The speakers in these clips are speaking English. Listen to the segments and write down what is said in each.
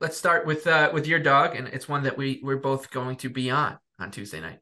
let's start with your dog, and it's one that we're both going to be on Tuesday night.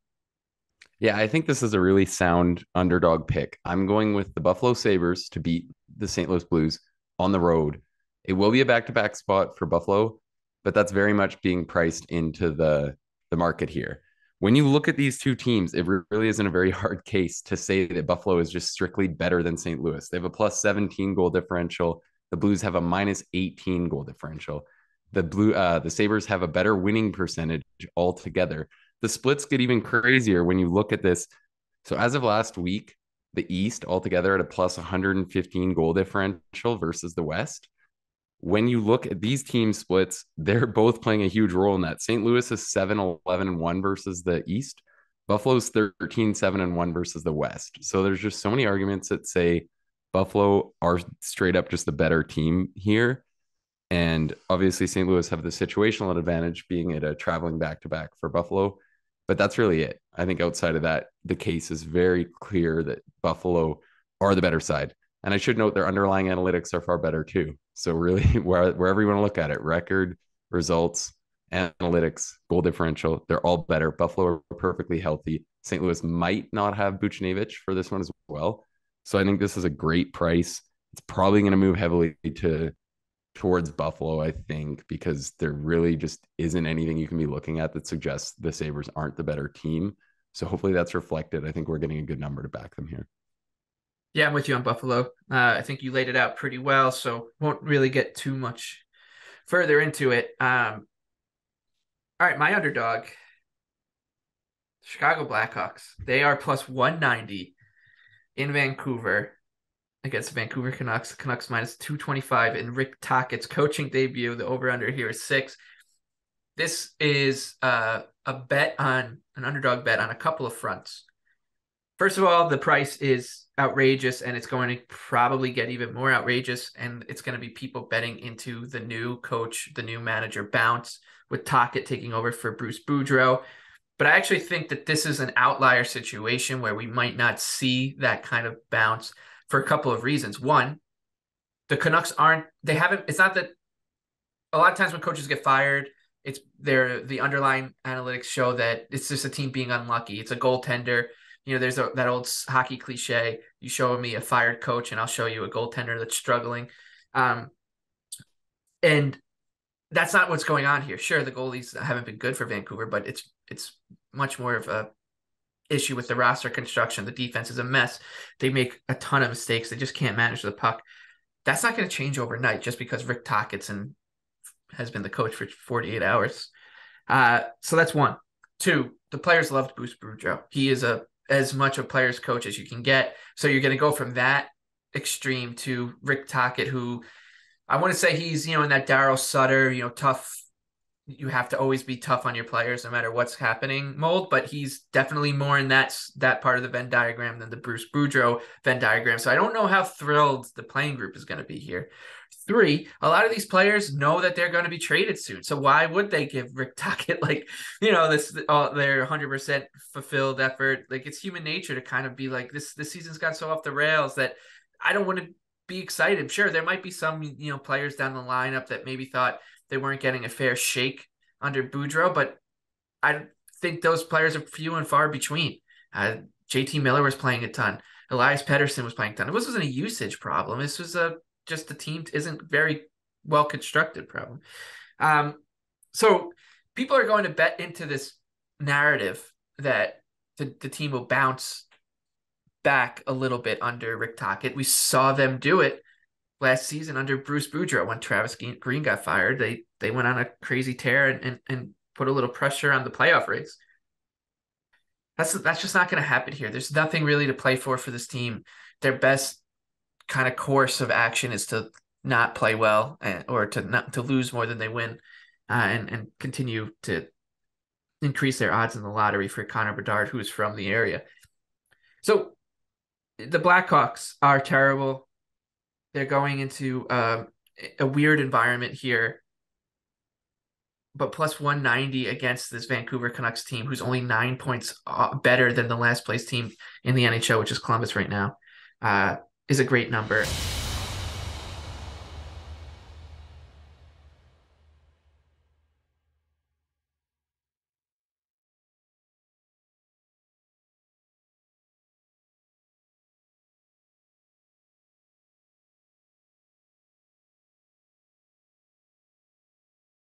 Yeah, I think this is a really sound underdog pick. I'm going with the Buffalo Sabres to beat the St. Louis Blues on the road. It will be a back-to-back spot for Buffalo, but that's very much being priced into the market here. When you look at these two teams, it really isn't a very hard case to say that Buffalo is just strictly better than St. Louis. They have a plus 17 goal differential. The Blues have a minus 18 goal differential. The Sabres have a better winning percentage altogether. The splits get even crazier when you look at this. So as of last week, the East altogether at a plus 115 goal differential versus the West. When you look at these team splits, they're both playing a huge role in that. St. Louis is 7-11-1 versus the East. Buffalo's 13-7-1 versus the West. So there's just so many arguments that say Buffalo are straight up just the better team here. And obviously, St. Louis have the situational advantage being at a traveling back to back for Buffalo. But that's really it. I think outside of that, the case is very clear that Buffalo are the better side. And I should note their underlying analytics are far better too. So really, wherever you want to look at it, record, results, analytics, goal differential, they're all better. Buffalo are perfectly healthy. St. Louis might not have Buchnevich for this one as well. So I think this is a great price. It's probably going to move heavily towards Buffalo, I think, because there really just isn't anything you can be looking at that suggests the Sabres aren't the better team. So hopefully that's reflected. I think we're getting a good number to back them here. Yeah, I'm with you on Buffalo. I think you laid it out pretty well, so won't really get too much further into it. All right, my underdog, Chicago Blackhawks. They are plus 190 in Vancouver against the Vancouver Canucks. Canucks minus 225 in Rick Tocchet's coaching debut. The over-under here is 6. This is a bet on an underdog bet on a couple of fronts. First of all, the price is outrageous, and it's going to probably get even more outrageous. And it's going to be people betting into the new coach, the new manager bounce with Tocchet taking over for Bruce Boudreau. But I actually think that this is an outlier situation where we might not see that kind of bounce for a couple of reasons. One, the Canucks they haven't, it's not that a lot of times when coaches get fired, the underlying analytics show that it's just a team being unlucky. It's a goaltender. There's that old hockey cliche. You show me a fired coach, and I'll show you a goaltender that's struggling. And that's not what's going on here. Sure, the goalies haven't been good for Vancouver, but it's much more of a issue with the roster construction. The defense is a mess. They make a ton of mistakes. They just can't manage the puck. That's not going to change overnight just because Rick Tocchet has been the coach for 48 hours. So that's one. Two, the players loved Bruce Boudreau. He is as much a player's coach as you can get. So you're going to go from that extreme to Rick Tocchet, who I want to say he's, in that Daryl Sutter, tough. You have to always be tough on your players no matter what's happening mold, but he's definitely more in that part of the Venn diagram than the Bruce Boudreau Venn diagram. So I don't know how thrilled the playing group is going to be here. Three, a lot of these players know that they're going to be traded soon. So why would they give Rick Tocchet their 100% fulfilled effort? Like, it's human nature to kind of be like, this season's got so off the rails that I don't want to be excited. Sure, there might be some players down the lineup that maybe thought they weren't getting a fair shake under Boudreau, but I think those players are few and far between. JT Miller was playing a ton. Elias Pettersson was playing a ton. This wasn't a usage problem. This was just the team isn't very well constructed problem. So people are going to bet into this narrative that the team will bounce back a little bit under Rick Tocchet. We saw them do it last season under Bruce Boudreau when Travis Green got fired. They went on a crazy tear and put a little pressure on the playoff race. That's just not going to happen here. There's nothing really to play for this team. Their best kind of course of action is to not play well or to lose more than they win, and continue to increase their odds in the lottery for Connor Bedard, who is from the area. So the Blackhawks are terrible. They're going into a weird environment here, but plus 190 against this Vancouver Canucks team, who's only 9 points better than the last place team in the NHL, which is Columbus right now, is a great number.